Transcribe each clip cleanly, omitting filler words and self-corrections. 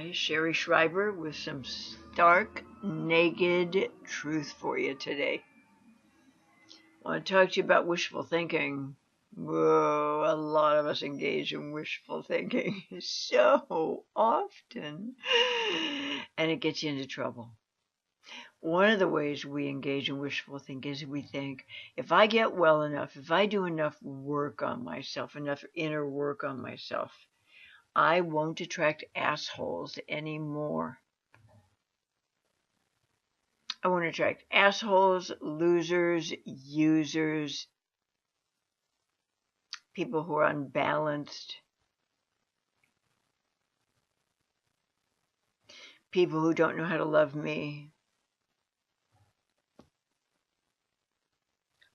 Hi, Sherry Schreiber with some stark, naked truth for you today. I want to talk to you about wishful thinking. Whoa, a lot of us engage in wishful thinking so often, and it gets you into trouble. One of the ways we engage in wishful thinking is we think, if I get well enough, if I do enough work on myself, enough inner work on myself, I won't attract assholes anymore. I won't attract assholes, losers, users, people who are unbalanced, people who don't know how to love me.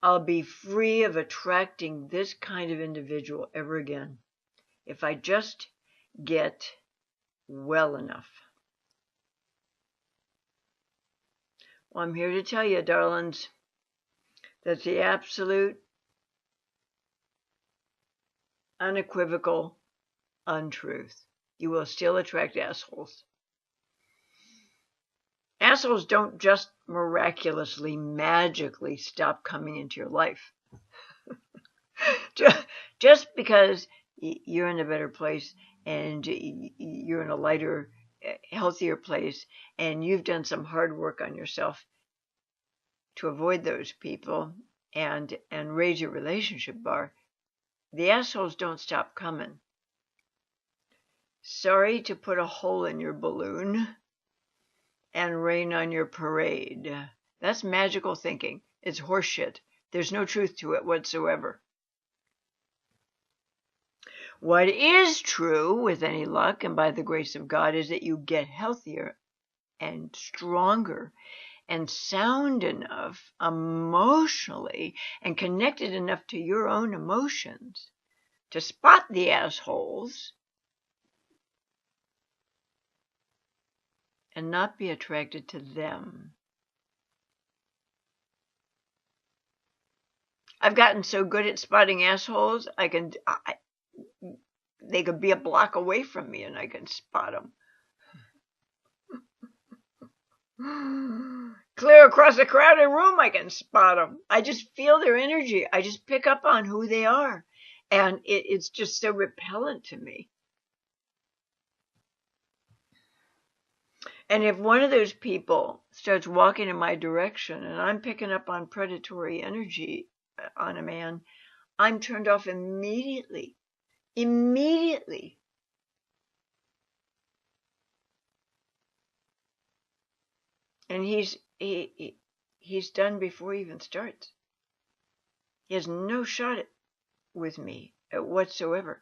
I'll be free of attracting this kind of individual ever again if I just get well enough. Well, I'm here to tell you, darlings, that's the absolute, unequivocal untruth. You will still attract assholes. Assholes don't just miraculously, magically stop coming into your life. Just because you're in a better place and you're in a lighter, healthier place, and you've done some hard work on yourself to avoid those people and raise your relationship bar, the assholes don't stop coming. Sorry to put a hole in your balloon and rain on your parade. That's magical thinking. It's horseshit. There's no truth to it whatsoever. What is true, with any luck and by the grace of God, is that you get healthier and stronger and sound enough emotionally and connected enough to your own emotions to spot the assholes and not be attracted to them. I've gotten so good at spotting assholes, they could be a block away from me and I can spot them. Clear across a crowded room, I can spot them. I just feel their energy. I just pick up on who they are. And it's just so repellent to me. And if one of those people starts walking in my direction and I'm picking up on predatory energy on a man, I'm turned off immediately. Immediately. And he's done before he even starts. He has no shot with me whatsoever.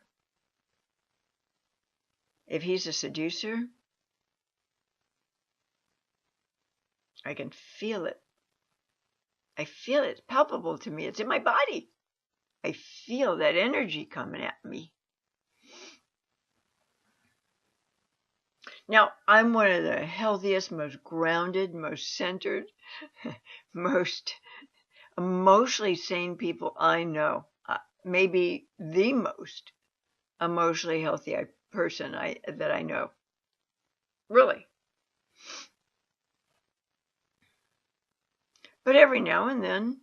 If he's a seducer, I can feel it. I feel it. It's palpable to me. It's in my body. I feel that energy coming at me. Now, I'm one of the healthiest, most grounded, most centered, most emotionally sane people I know. Maybe the most emotionally healthy person that I know. Really. But every now and then,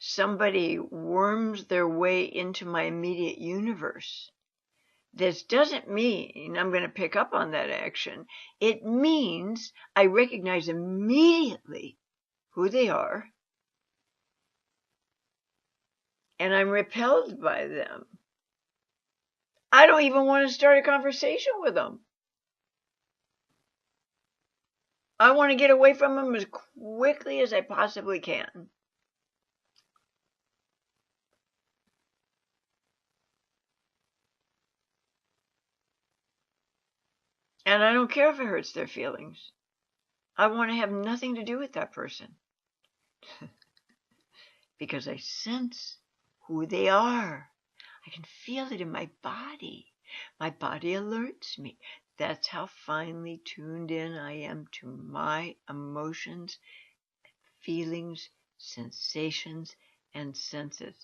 somebody worms their way into my immediate universe. This doesn't mean I'm going to pick up on that action. It means I recognize immediately who they are, and I'm repelled by them. I don't even want to start a conversation with them. I want to get away from them as quickly as I possibly can. And I don't care if it hurts their feelings. I want to have nothing to do with that person. Because I sense who they are. I can feel it in my body. My body alerts me. That's how finely tuned in I am to my emotions, feelings, sensations, and senses.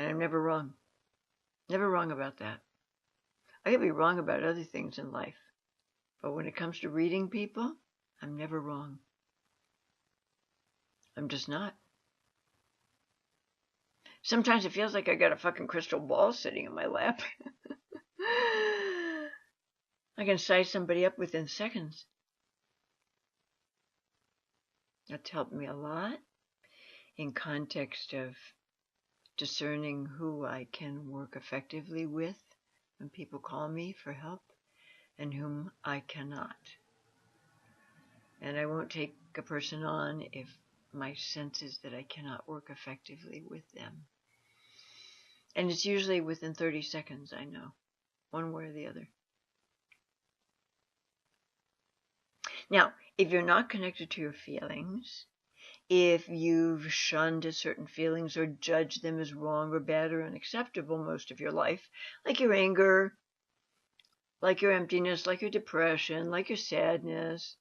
And I'm never wrong. Never wrong about that. I could be wrong about other things in life. But when it comes to reading people, I'm never wrong. I'm just not. Sometimes it feels like I got a fucking crystal ball sitting in my lap. I can size somebody up within seconds. That's helped me a lot in context of discerning who I can work effectively with when people call me for help and whom I cannot. And I won't take a person on if my sense is that I cannot work effectively with them. And it's usually within 30 seconds, I know, one way or the other. Now, if you're not connected to your feelings, if you've shunned certain feelings or judged them as wrong or bad or unacceptable most of your life, like your anger, like your emptiness, like your depression, like your sadness,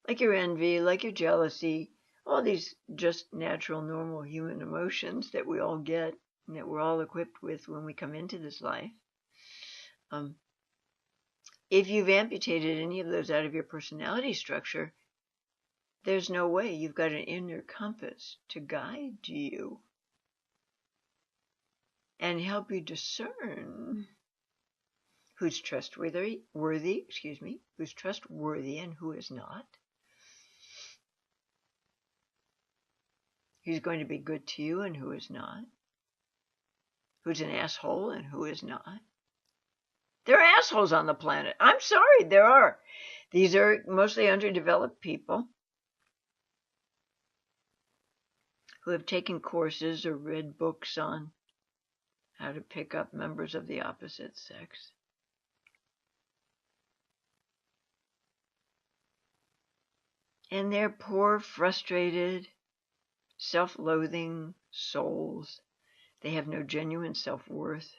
like your envy, like your jealousy, all these just natural, normal human emotions that we all get and that we're all equipped with when we come into this life. If you've amputated any of those out of your personality structure, there's no way you've got an inner compass to guide you and help you discern who's trustworthy, who's trustworthy and who is not. Who's going to be good to you and who is not. Who's an asshole and who is not. There are assholes on the planet. I'm sorry, there are. These are mostly underdeveloped people who have taken courses or read books on how to pick up members of the opposite sex. And they're poor, frustrated, self-loathing souls. They have no genuine self-worth.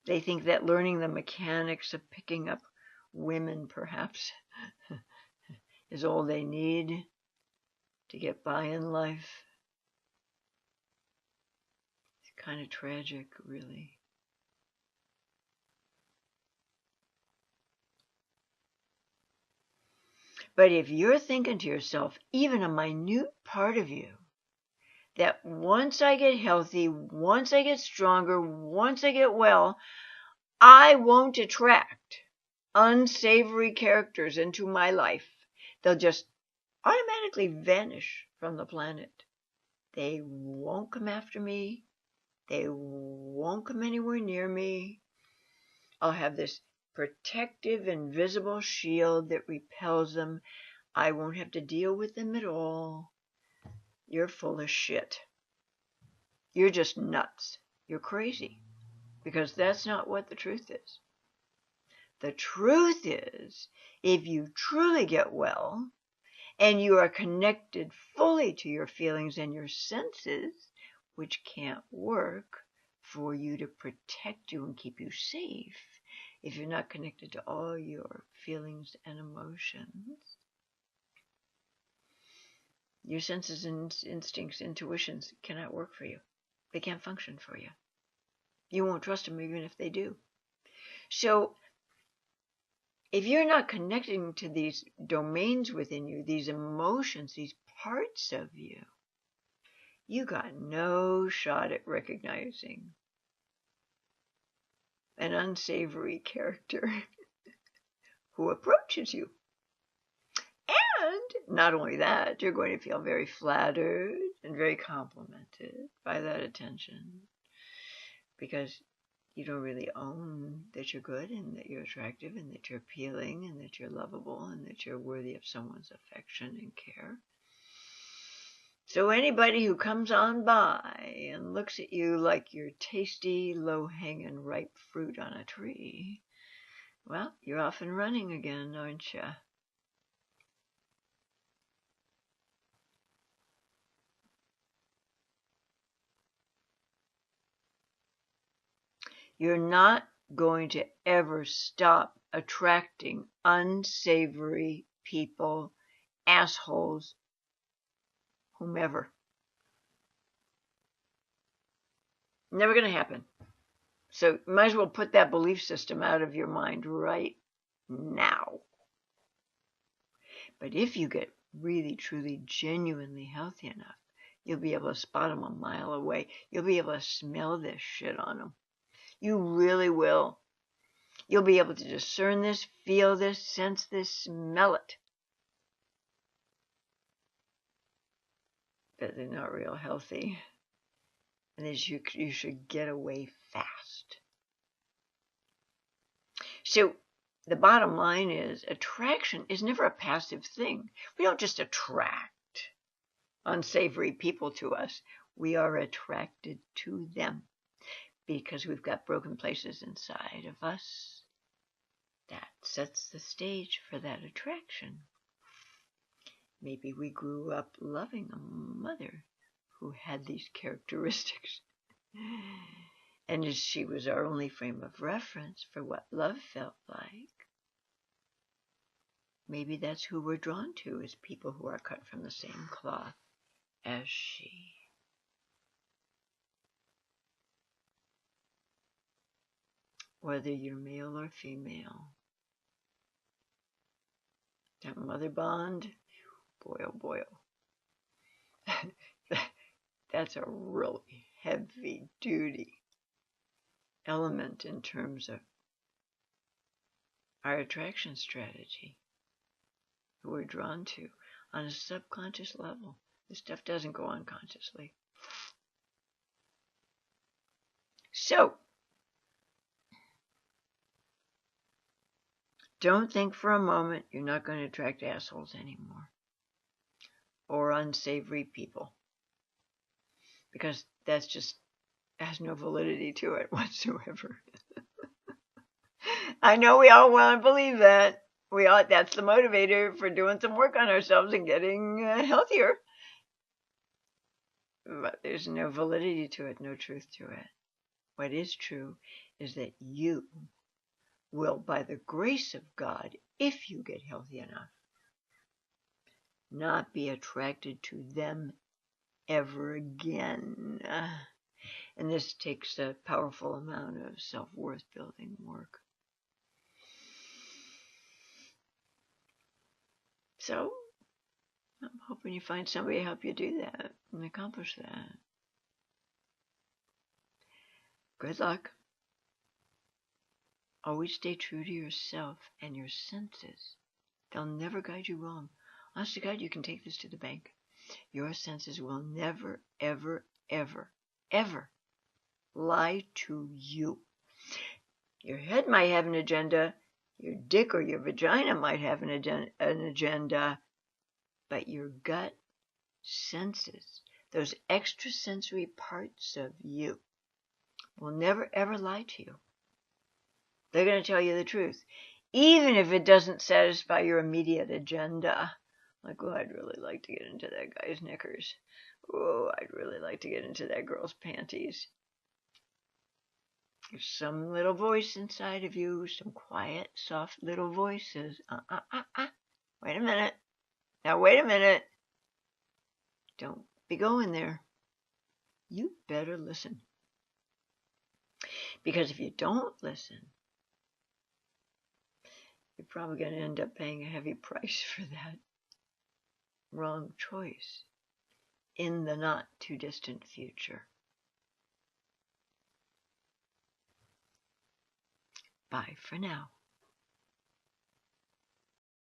They think that learning the mechanics of picking up women, perhaps, is all they need to get by in life. It's kind of tragic, really. But if you're thinking to yourself, even a minute part of you, that once I get healthy, once I get stronger, once I get well, I won't attract unsavory characters into my life. They'll just automatically vanish from the planet. They won't come after me. They won't come anywhere near me. I'll have this protective, invisible shield that repels them. I won't have to deal with them at all. You're full of shit. You're just nuts. You're crazy. Because that's not what the truth is. The truth is, if you truly get well, and you are connected fully to your feelings and your senses, which can't work for you to protect you and keep you safe if you're not connected to all your feelings and emotions. Your senses and instincts, intuitions cannot work for you. They can't function for you. You won't trust them even if they do. So, if you're not connecting to these domains within you, these emotions, these parts of you, you got no shot at recognizing an unsavory character who approaches you. And not only that, you're going to feel very flattered and very complimented by that attention, because you don't really own that you're good and that you're attractive and that you're appealing and that you're lovable and that you're worthy of someone's affection and care. So anybody who comes on by and looks at you like you're tasty, low-hanging, ripe fruit on a tree, well, you're off and running again, aren't you? You're not going to ever stop attracting unsavory people, assholes, whomever. Never going to happen. So you might as well put that belief system out of your mind right now. But if you get really, truly, genuinely healthy enough, you'll be able to spot them a mile away. You'll be able to smell this shit on them. You really will. You'll be able to discern this, feel this, sense this, smell it. But they're not real healthy. And you should get away fast. So the bottom line is attraction is never a passive thing. We don't just attract unsavory people to us. We are attracted to them because we've got broken places inside of us. That sets the stage for that attraction. Maybe we grew up loving a mother who had these characteristics. And she was our only frame of reference for what love felt like. Maybe that's who we're drawn to, is people who are cut from the same cloth as she. Whether you're male or female. That mother bond, boy oh boy oh. That's a really heavy duty element in terms of our attraction strategy, who we're drawn to on a subconscious level. This stuff doesn't go unconsciously. So, don't think for a moment you're not going to attract assholes anymore or unsavory people, because that's just has no validity to it whatsoever. I know we all want to believe that. That's the motivator for doing some work on ourselves and getting healthier. But there's no validity to it, no truth to it. What is true is that you will, by the grace of God, if you get healthy enough, not be attracted to them ever again. And this takes a powerful amount of self-worth building work. So, I'm hoping you find somebody to help you do that and accomplish that. Good luck. Always stay true to yourself and your senses. They'll never guide you wrong. Honest to God, you can take this to the bank. Your senses will never, ever, ever, ever lie to you. Your head might have an agenda. Your dick or your vagina might have an agenda. But your gut senses, those extrasensory parts of you, will never, ever lie to you. They're going to tell you the truth, even if it doesn't satisfy your immediate agenda. Like, oh, I'd really like to get into that guy's knickers. Oh, I'd really like to get into that girl's panties. There's some little voice inside of you, some quiet, soft little voices. Wait a minute. Now, wait a minute. Don't be going there. You better listen. Because if you don't listen, you're probably going to end up paying a heavy price for that wrong choice in the not too distant future. Bye for now.